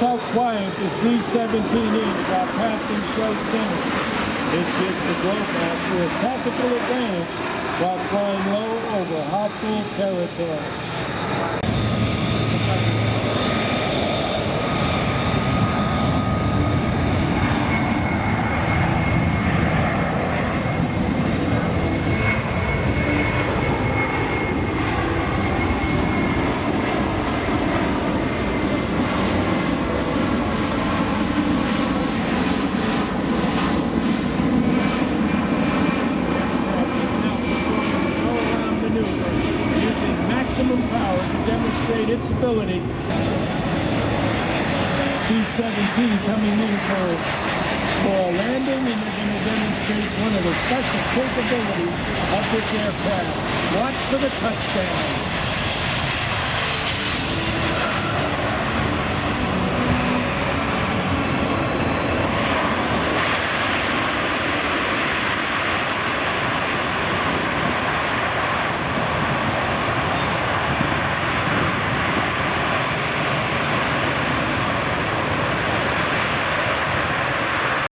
Notice how quiet the C-17 is while passing show center. This gives the Globemaster a tactical advantage while flying low over hostile territory. Maximum power to demonstrate its ability. C-17 coming in for a landing, and they're going to demonstrate one of the special capabilities of this aircraft. Watch for the touchdown.